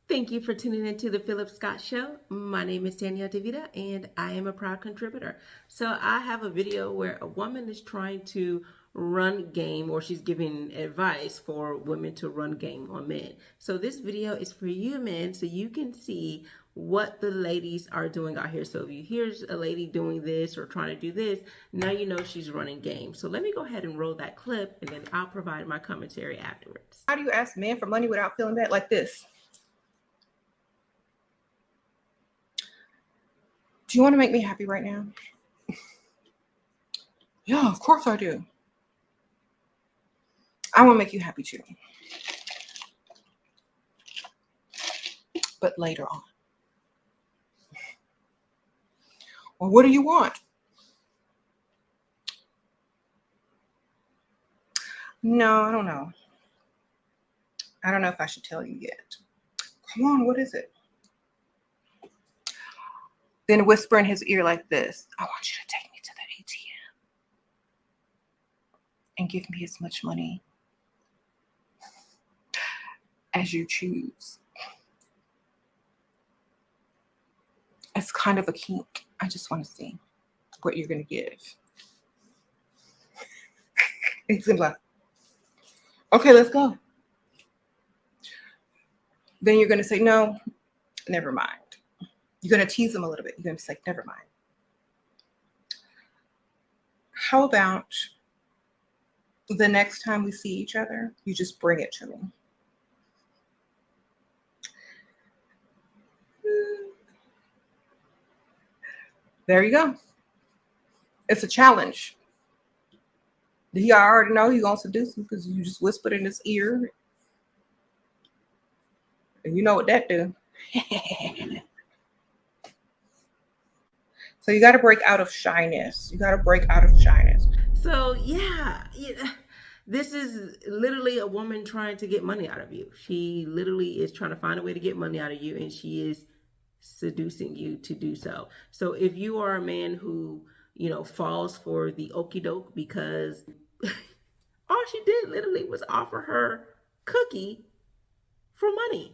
Thank you for tuning into the Phillip Scott Show. My name is Danielle DeVita and I am a proud contributor. So I have a video where a woman is trying to run game, or she's giving advice for women to run game on men. So this video is for you men, so you can see what the ladies are doing out here. So if you hear a lady doing this or trying to do this, now you know she's running game. So let me go ahead and roll that clip and then I'll provide my commentary afterwards. How do you ask men for money without feeling bad? Like this. Do you want to make me happy right now? Yeah, of course I do. I want to make you happy too. But later on. Well, what do you want? No, I don't know. I don't know if I should tell you yet. Come on, what is it? Then whisper in his ear like this. I want you to take me to the ATM and give me as much money as you choose. It's kind of a kink. I just want to see what you're going to give. He's going to be like, okay, let's go. Then you're going to say, no, never mind. You're going to tease him a little bit. You're going to be like, never mind. How about the next time we see each other, you just bring it to me? There you go. It's a challenge. He already know he gonna seduce him because you just whispered in his ear. And you know what that do. So you got to break out of shyness. You got to break out of shyness. So yeah, this is literally a woman trying to get money out of you. She literally is trying to find a way to get money out of you, and she is seducing you to do so. So if you are a man who, falls for the okie doke because all she did literally was offer her cookie for money.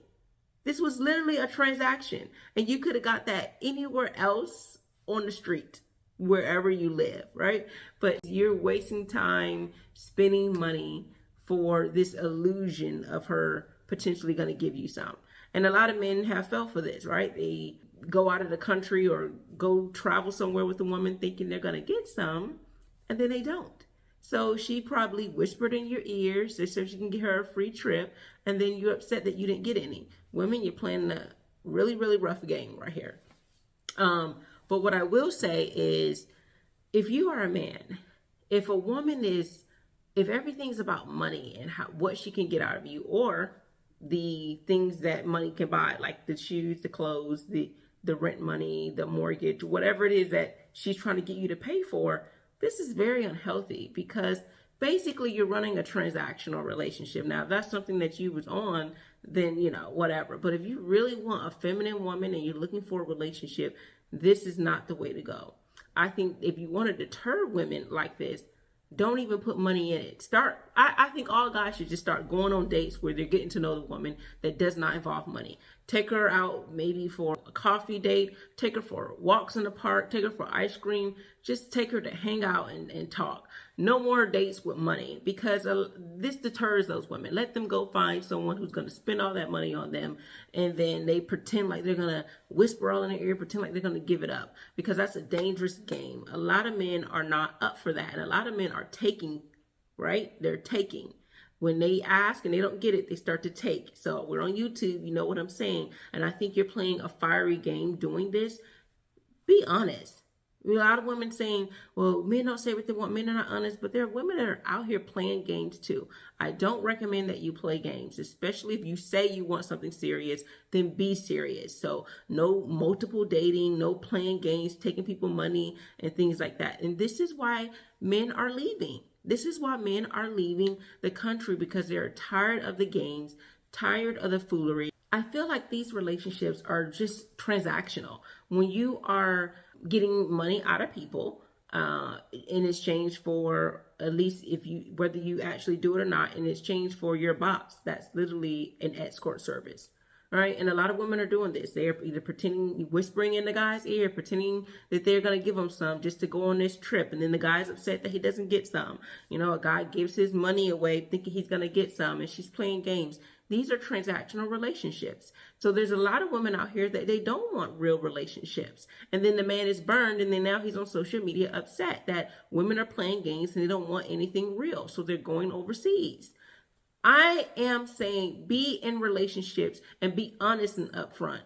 This was literally a transaction, and you could have got that anywhere else on the street, wherever you live, right? But you're wasting time spending money for this illusion of her potentially going to give you some. And a lot of men have fell for this, right? They go out of the country or go travel somewhere with a woman thinking they're going to get some, and then they don't. So she probably whispered in your ears so she can get her a free trip, and then you're upset that you didn't get any. Women, you're playing a really, really rough game right here. But what I will say is, if you are a man, if a woman if everything's about money and what she can get out of you, or the things that money can buy, like the shoes, the clothes, the rent money, the mortgage, whatever it is that she's trying to get you to pay for, this is very unhealthy, because basically you're running a transactional relationship. Now, if that's something that you was on, then, whatever. But if you really want a feminine woman and you're looking for a relationship, this is not the way to go. I think if you want to deter women like this, don't even put money in it. I think all guys should just start going on dates where they're getting to know the woman that does not involve money. Take her out maybe for a coffee date, take her for walks in the park, take her for ice cream, just take her to hang out and talk. No more dates with money, because this deters those women. Let them go find someone who's going to spend all that money on them, and then they pretend like they're going to whisper all in their ear, pretend like they're going to give it up, because that's a dangerous game. A lot of men are not up for that, and a lot of men are taking, right? They're taking. When they ask and they don't get it, they start to take. So we're on YouTube, you know what I'm saying? And I think you're playing a fiery game doing this. Be honest. A lot of women saying, well, men don't say what they want, men are not honest, but there are women that are out here playing games too. I don't recommend that you play games, especially if you say you want something serious, then be serious. So no multiple dating, no playing games, taking people money and things like that. And this is why men are leaving. This is why men are leaving the country, because they're tired of the games, tired of the foolery. I feel like these relationships are just transactional. When you are getting money out of people in exchange for, at least whether you actually do it or not, in exchange for your box, that's literally an escort service. All right. And a lot of women are doing this. They're either pretending, whispering in the guy's ear, pretending that they're going to give him some just to go on this trip. And then the guy's upset that he doesn't get some. You know, a guy gives his money away thinking he's going to get some, and she's playing games. These are transactional relationships. So there's a lot of women out here that they don't want real relationships. And then the man is burned, and then now he's on social media upset that women are playing games and they don't want anything real. So they're going overseas. I am saying be in relationships and be honest and upfront.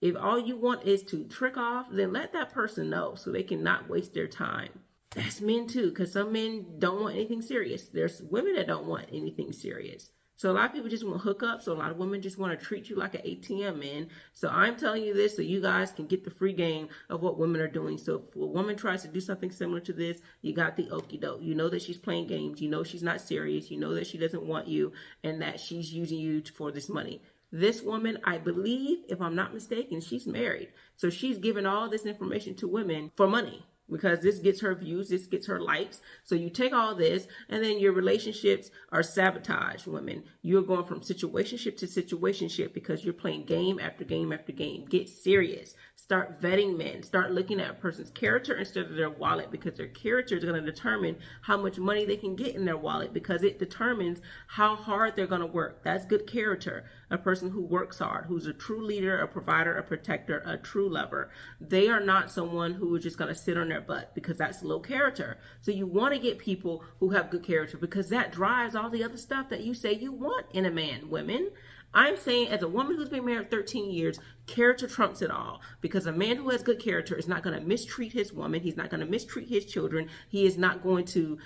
If all you want is to trick off, then let that person know so they can not waste their time. That's men too, because some men don't want anything serious. There's women that don't want anything serious. So a lot of people just want hookups. So a lot of women just want to treat you like an ATM, man. So I'm telling you this so you guys can get the free game of what women are doing. So if a woman tries to do something similar to this, you got the okie doke. You know that she's playing games. You know she's not serious. You know that she doesn't want you and that she's using you for this money. This woman, I believe, if I'm not mistaken, she's married. So she's giving all this information to women for money, because this gets her views, this gets her likes. So you take all this, and then your relationships are sabotaged, women. You're going from situationship to situationship because you're playing game after game after game. Get serious. Start vetting men. Start looking at a person's character instead of their wallet, because their character is going to determine how much money they can get in their wallet, because it determines how hard they're going to work. That's good character. A person who works hard, who's a true leader, a provider, a protector, a true lover. They are not someone who is just going to sit on their butt, because that's low character. So you want to get people who have good character, because that drives all the other stuff that you say you want in a man, women. I'm saying, as a woman who's been married 13 years, character trumps it all, because a man who has good character is not going to mistreat his woman. He's not going to mistreat his children. He is not going to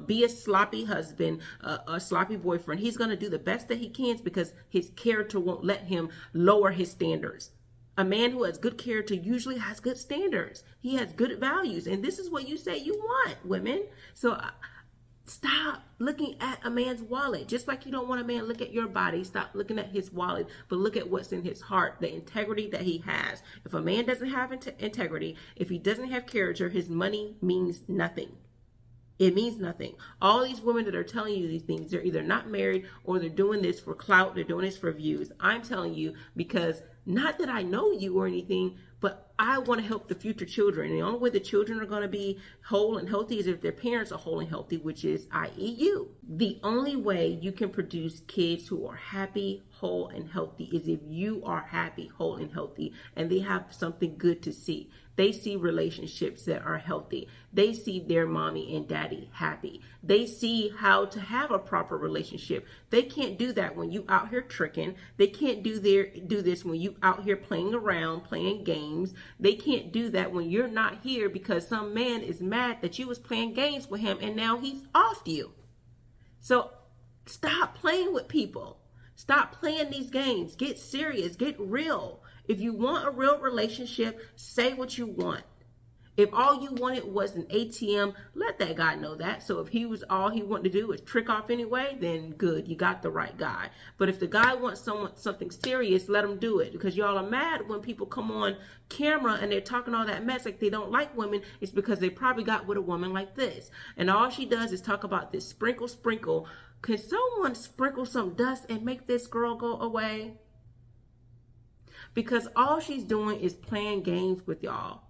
be a sloppy husband, a sloppy boyfriend. He's going to do the best that he can, because his character won't let him lower his standards. A man who has good character usually has good standards. He has good values. And this is what you say you want, women. So stop looking at a man's wallet. Just like you don't want a man to look at your body, stop looking at his wallet, but look at what's in his heart, the integrity that he has. If a man doesn't have integrity, if he doesn't have character, his money means nothing. It means nothing. All these women that are telling you these things, they're either not married or they're doing this for clout, they're doing this for views. I'm telling you because not that I know you or anything, but I want to help the future children. And the only way the children are going to be whole and healthy is if their parents are whole and healthy, which is i.e. you. The only way you can produce kids who are happy, whole, and healthy is if you are happy, whole, and healthy, and they have something good to see. They see relationships that are healthy. They see their mommy and daddy happy. They see how to have a proper relationship. They can't do that when you out here tricking. They can't do this when you out here playing around, playing games. They can't do that when you're not here because some man is mad that you was playing games with him and now he's off you. So stop playing with people. Stop playing these games. Get serious. Get real. If you want a real relationship, say what you want. If all you wanted was an ATM, let that guy know that. So if he was all he wanted to do was trick off anyway, then good, you got the right guy. But if the guy wants something serious, let him do it. Because y'all are mad when people come on camera and they're talking all that mess like they don't like women. It's because they probably got with a woman like this. And all she does is talk about this sprinkle. Can someone sprinkle some dust and make this girl go away? Because all she's doing is playing games with y'all.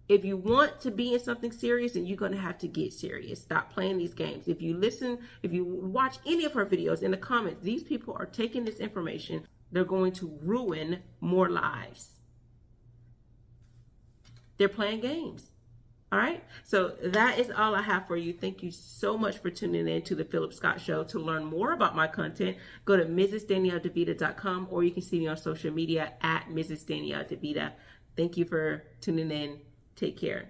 If you want to be in something serious, then you're going to have to get serious. Stop playing these games. If you watch any of her videos in the comments, these people are taking this information. They're going to ruin more lives. They're playing games. All right. So that is all I have for you. Thank you so much for tuning in to the Phillip Scott Show. To learn more about my content, go to MrsDanielleDeVita.com, or you can see me on social media at Mrs. Danielle DeVita. Thank you for tuning in. Take care.